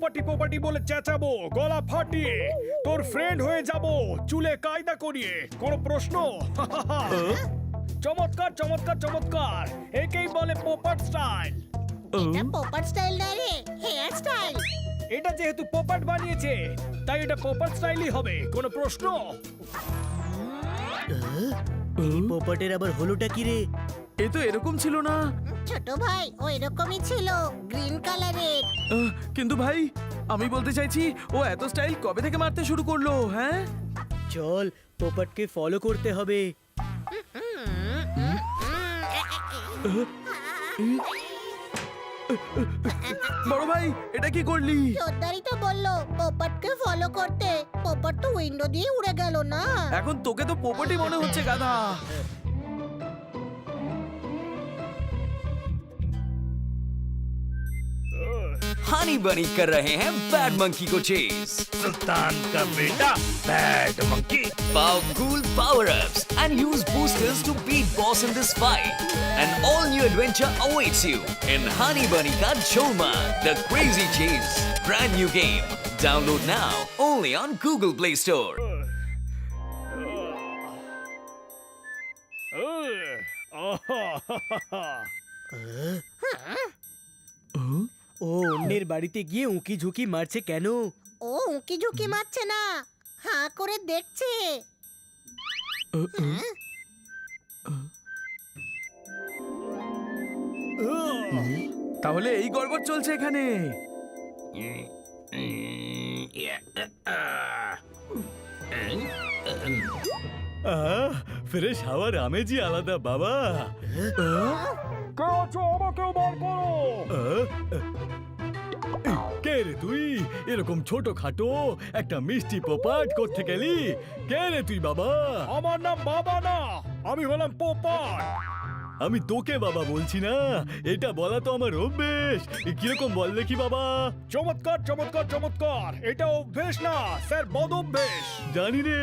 পোপাটি পোপাটি বলে চেঁচাবো গলা ফাটিয়ে, তোর ফ্রেন্ড হয়ে যাব চুলে কায়দা করিয়ে, কোনো প্রশ্ন? চমৎকার চমৎকার চমৎকার, একেই বলে পোপাট স্টাইল। এটা পোপাট স্টাইল না রে, হেয়ার স্টাইল। এটা যেহেতু পোপাট বানিয়েছে তাই এটা পোপাট স্টাইলই হবে, কোনো প্রশ্ন? এই পোপটের আবার হলোটা কি রে? এ তো এরকম ছিল না। ছোট ভাই ও এরকমই ছিল, গ্রিন কালারের। কিন্তু ভাই আমি বলতে চাইছি ও এত স্টাইল কবে থেকে মারতে শুরু করলো? হ্যাঁ চল পোপটকে ফলো করতে হবে। বড় ভাই এটা কি করলি? চোদ্দারি তো বললো পোপাটকে ফলো করতে, পোপাট তো উইন্ডো দিয়ে উড়ে গেল না। এখন তোকে তো পোপটই মনে হচ্ছে গাধা। हनी बनी कर रहे हैं बैड मंकी को चेज। सुल्तान का बेटा bad monkey. Powerful power-ups and use boosters to beat boss in this fight. An all-new adventure awaits you in Honey Bunny Ka Choma, the Crazy Chase. Brand new game. Download now only on Google Play Store. ও অন্যের বাড়িতে গিয়ে উঁকি ঝুঁকি মারছে কেন? ও উঁকি ঝুঁকি মারছে না, হাঁ করে দেখছে। তাহলে এই গড়বড় চলছে এখানে। ফ্রেশ হাওয়ার আমেজই আলাদা বাবা। কে আছো আমাকেও বার করো। কে রে তুই? এরকম ছোট খাটো একটা মিষ্টি পোপাট করতে গেলি? কে রে তুই বাবা? আমার নাম বাবা না, আমি হলাম পোপাট। আমি তোকে বাবা বলছি না, এটা বলা তো আমার অভ্যেস। কিরকম বল দেখি বাবা? চমৎকার চমৎকার চমৎকার, এটা অভ্যেস না স্যার, বদ অভ্যেস। জানি রে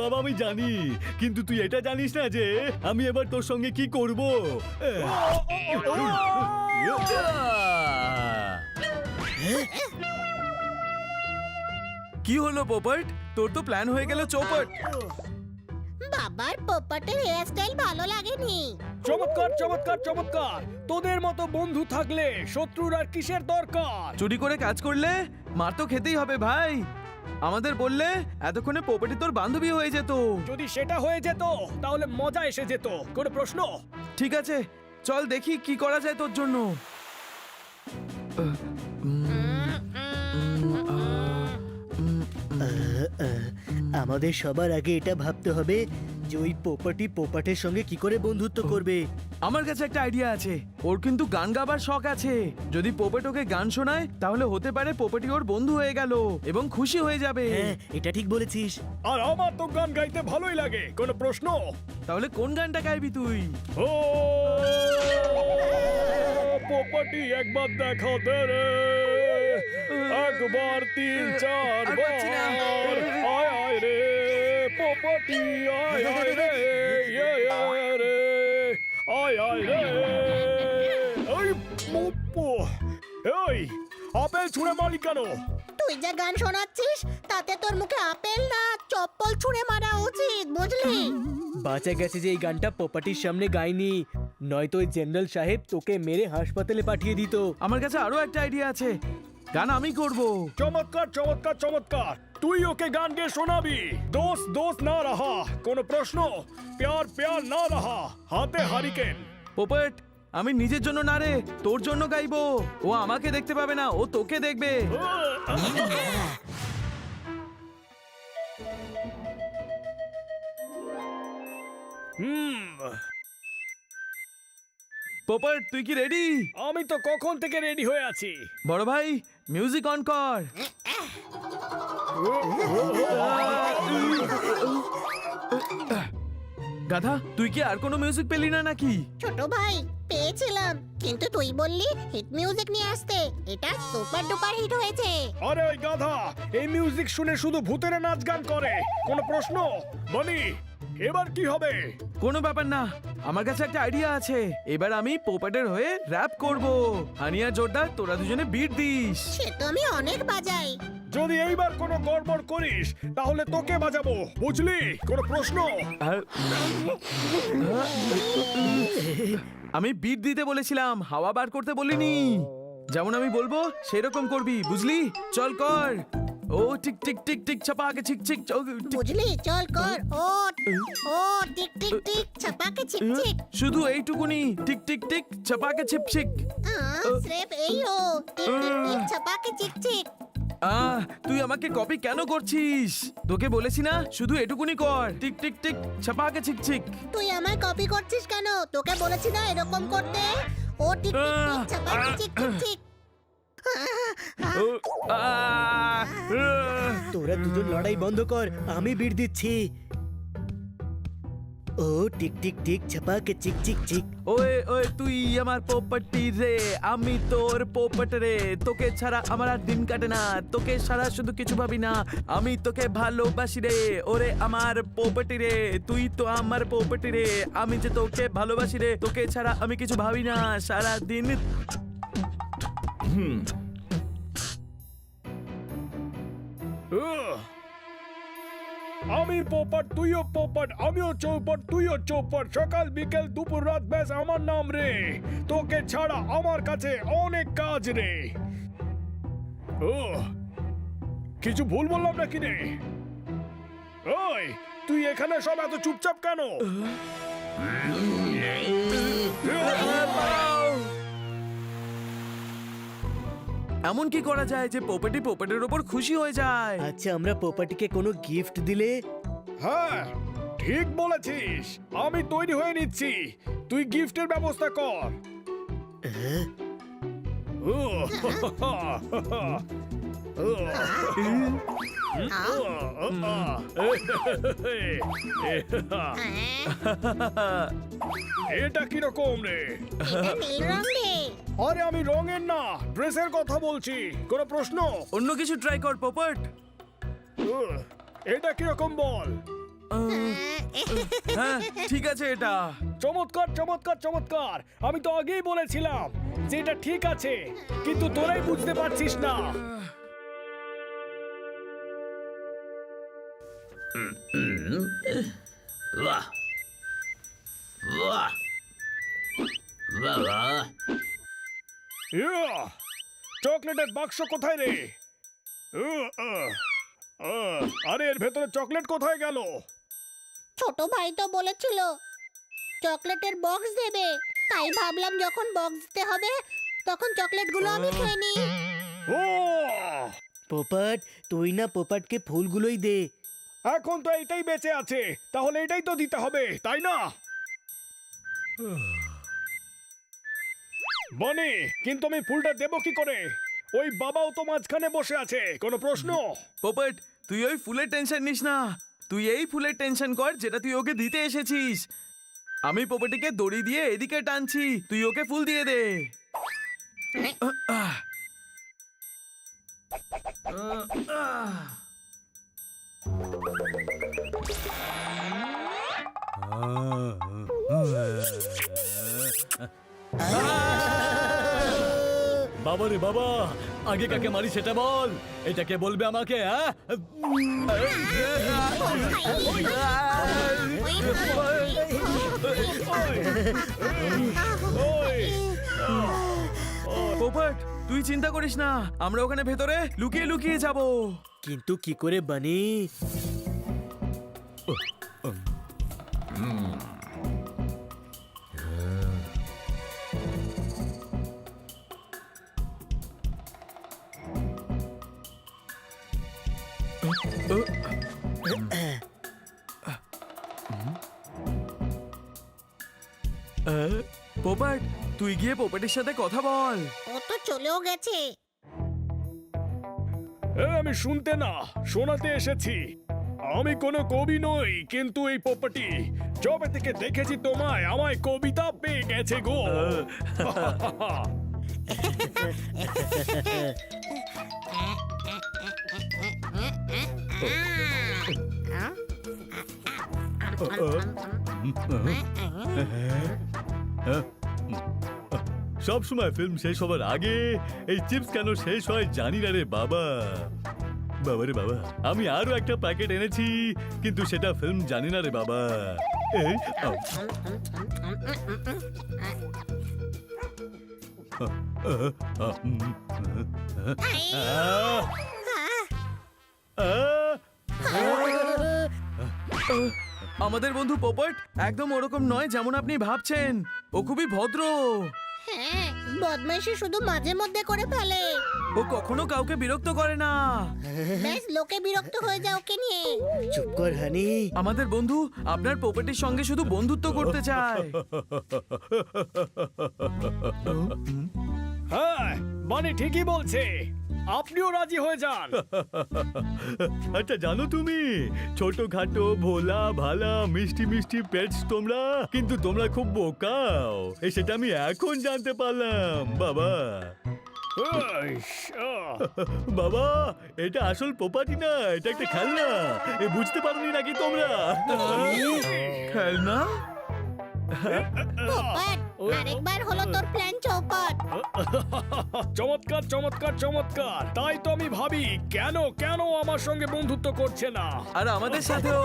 বাবা, আমি জানি, কিন্তু তুই এটা জানিস না যে আমি এবার তোর সঙ্গে কি করব। কি হলো পোপট? তোর তো প্ল্যান হয়ে গেল চৌপট। বাবার পোপাটের হেয়ার স্টাইল ভালো লাগেনি। চমৎকার চমৎকার চমৎকার, তোদের মতো বন্ধু থাকলে শত্রুর আর কিসের দরকার? চুরি করে কাজ করলে মার তো খেতেই হবে ভাই। আমাদের বললে এতক্ষণে পোপটি তোর বান্ধবী হয়ে যেত। যদি সেটা হয়ে যেত তাহলে মজা এসে যেত, কোনো প্রশ্ন? ঠিক আছে চল দেখি কি করা যায় তোর জন্য। আমাদের সবার আগে এটা ভাবতে হবে যে ওই পোপটি পোপাটের সঙ্গে কি করে বন্ধুত্ব করবে। আমার কাছে একটা আইডিয়া আছে। ওর কিন্তু গান গাবার শখ আছে। যদি পোপট ওকে গান শোনায় তাহলে হতে পারে পোপটি ওর বন্ধু হয়ে গেল এবং খুশি হয়ে যাবে। হ্যাঁ এটা ঠিক বলেছিস। আর আমার তো গান গাইতে ভালোই লাগে, কোনো প্রশ্ন? তাহলে কোন গানটা গাইবি তুই? ও পোপটি একবার দেখা দে রে, একবার তিন চার আর পাচ্ছি না। বার আয় আয় রে পোপটি, আয় আয় রে, আয় রে, আয় আয় রে। এই পোপো, এই আপেল ছুঁড়ে মারি কেন? তুই যে গান শোনাচ্ছিস তাতে তোর মুখে আপেল না চপ্পল ছুঁড়ে মারা উচিত, বুঝলি? বাঁচা গেছে যে এই গানটা পোপাটির সামনে গাইনি, নয়তো ওই জেনারেল সাহেব তোকে মেরে হাসপাতালে পাঠিয়ে দিত। আমার কাছে আরো একটা আইডিয়া আছে। গান আমি করব। চমৎকার চমৎকার চমৎকার, তুই ওকে গান গেয়ে শোনাবি। দোষ দোষ না রাহা, কোনো প্রশ্ন? প্যার প্যার না রাহা, হাতে হারিকেন। পোপট আমি নিজের জন্য না রে, তোর জন্য গাইবো। ও আমাকে দেখতে পাবে না, ও তোকে দেখবে। পোপট তুই কি রেডি? আমি তো কখন থেকে রেডি হয়ে আছি। বড় ভাই মিউজিক অন কর। গাধা তুই কি আর কোনো মিউজিক পেলি না নাকি? ছোট ভাই পেয়েছিলাম, কিন্তু তুই বললি হিট মিউজিক নিয়ে আসতে, এটা সুপার ডুপার হিট হয়েছে। আরে ওই গাধা এই মিউজিক শুনে শুধু ভূতেরা নাচ গান করে। কোনো প্রশ্ন? বনি, এবার কি হবে? কোনো ব্যাপার না, আমার কাছে একটা আইডিয়া আছে। এবার আমি পোপেটের হয়ে র‍্যাপ করব। হানিয়া জোরদার, তোরা দুজনে বিট দিস। সে তো আমি অনেক বাজাই। যদি এইবার কোনো গড়বড় করিস তাহলে তোকে বাজাবো, বুঝলি? কোনো প্রশ্ন? আমি বিট দিতে বলেছিলাম, হাওয়া বার করতে বলিনি। যেমন আমি বলবো সেরকম করবি, বুঝলি? চল কর। ও টিক টিক টিক টিক ছাপাকে ছিক ছিক বুঝলি, চল কর। ও ও টিক টিক টিক ছাপাকে ছিক ছিক। শুধু এইটুকুনি, টিক টিক টিক ছাপাকে ছিপ ছিক। স্রেফ এই ও টিক টিক টিক ছাপাকে চিক চিক। তুই আমাকে কপি কেন করছিস? তোকে বলেছি না শুধু এটুকুনি কর, টিক টিক টিক ছাপাকে ছিক ছিক। তুই আমায় কপি করছিস কেন? তোকে বলেছি না এরকম করতে। ও টিক টিক টিক ছাপাকে চিক চিক চিক। তোরা দুজন লড়াই বন্ধ কর, আমি বিট দিচ্ছি। ও টিক টিক টিক ছাপাকে চিক চিক চিক। ওয়ে ওয়ে, তুই আমার পোপটি রে, আমি তোর পোপট রে। তোকে ছাড়া আমার আর দিন কাটে না, তোকে ছাড়া শুধু কিছু ভাবি না। আমি তোকে ভালোবাসি রে, ওরে আমার পোপটি রে। তুই তো আমার পোপটি রে, আমি যে তোকে ভালোবাসি রে। তোকে ছাড়া আমি কিছু ভাবি না সারা দিন। আমি পোপট, তুইও পোপট, আমিও চৌপট, তুইও চৌপট। সকাল বিকেল দুপুর রাত ব্যাস আমার নাম রে। তোকে ছাড়া আমার কাছে অনেক কাজ রে। ও, কিছু ভুল বললাম নাকি রে? ওই, তুই এখানে সব এত চুপচাপ কেন? এমন কি করা যায় যে পোপটি পোপটের উপর খুশি হয়ে যায়? আচ্ছা, আমরা পোপাটিকে কোনো গিফট দিলে? হ্যাঁ, ঠিক বলেছিস। আমি তৈরি হয়ে নিচ্ছি, তুই গিফটের ব্যবস্থা কর। ও, এটা কিরকম রে? এটা নীল রং রে। আরে আমি রঙের না, ড্রেসের কথা বলছি। কোনো প্রশ্ন? অন্য কিছু ট্রাই কর পোপট। এটা কিরকম বল? হ্যাঁ ঠিক আছে, এটা চমৎকার চমৎকার চমৎকার। আমি তো আগেই বলেছিলাম যে এটা ঠিক আছে, কিন্তু তোরাই বুঝতে পারছিস না। বাহ বাহ বাবা, ইয়া! চকলেটের বাক্স কোথায় রে? আরে এর ভেতরে চকলেট কোথায় গেল? ছোট ভাই তো বলেছিল চকলেটের বক্স দেবে, তাই ভাবলাম যখন বক্স দিতে হবে তখন চকলেটগুলো আমি খেয়ে নিই। ও, পোপাট, তুই না পোপাটকে ফুলগুলোই দে। এখন তো এইটাই বেঁচে আছে, তাহলে এটাই তো দিতে হবে, তাই না? বনি, কিন্তু আমি ফুলটা দেবো কি করে? ওই বাবাও তো মাঝখানে বসে আছে। কোনো প্রশ্ন? পোপট, তুই ওই ফুলের টেনশন নিস না। তুই এই ফুলের টেনশন কর যেটা তুই ওকে দিতে এসেছিস। আমি পোপটিকে দড়ি দিয়ে এদিকে টানছি, তুই ওকে ফুল দিয়ে দে। বাবা রে বাবা, আগে কাকে মারি সেটা বল। এটাকে বলবে আমাকে? হ্যাঁ, ওই, পোপট, তুই চিন্তা করিস না, আমরা ওখানে ভেতরে লুকিয়ে লুকিয়ে যাব। কিন্তু কি করে বানি? পোপট, তুই গিয়ে পোপটের সাথে কথা বল। ও তো চলেও গেছে। আমি শুনতে না, শোনাতে এসেছি। আমি কোনো কবি নই, কিন্তু এই পোপটি যবে থেকে দেখেছি তোমায়, আমায় কবিতা পেয়ে হয়ে গেছে গো সব সময় ফিল্ম শেষ হবার আগে এই চিপস কেন শেষ হয় জানি না রে বাবা। বাবা রে বাবা, আমি আরো একটা প্যাকেট এনেছি কিন্তু সেটা ফিল্ম জানি না রে বাবা। এই আও। আমাদের বন্ধু পোপট একদম ওরকম নয় যেমন আপনি ভাবছেন। ও খুবই ভদ্র। হ্যাঁ, বদমাইশি শুধু মাঝে মধ্যে করে ফেলে। ও কখনো কাউকে বিরক্ত করে না। বেশ, লোকে বিরক্ত হয়ে যায় ওকে নিয়ে। চুপ কর হানি। আমাদের বন্ধু আপনার পোপটের সঙ্গে শুধু বন্ধুত্ব করতে চায়। হ্যাঁ বানি ঠিকই বলছে, আপনিও রাজি হয়ে যান। আচ্ছা জানো তুমি, ছোটখাটো ভোলা ভালা মিষ্টি মিষ্টি পেটস তোমরা, কিন্তু তোমরা খুব বোকাও, সেটা আমি এখন জানতে পারলাম বাবা। ইস, আহ। বাবা, এটা আসল পোপাটি না, এটা একটা খেলনা। বুঝতে পারোনি নাকি তোমরা? খেলনা? পোপট, আরেকবার হলো তোর প্ল্যান চৌপট। চমৎকার চমৎকার চমৎকার, তাই তো আমি ভাবি কেন কেন আমার সঙ্গে বন্ধুত্ব করছে না। আর আমাদের সাথেও।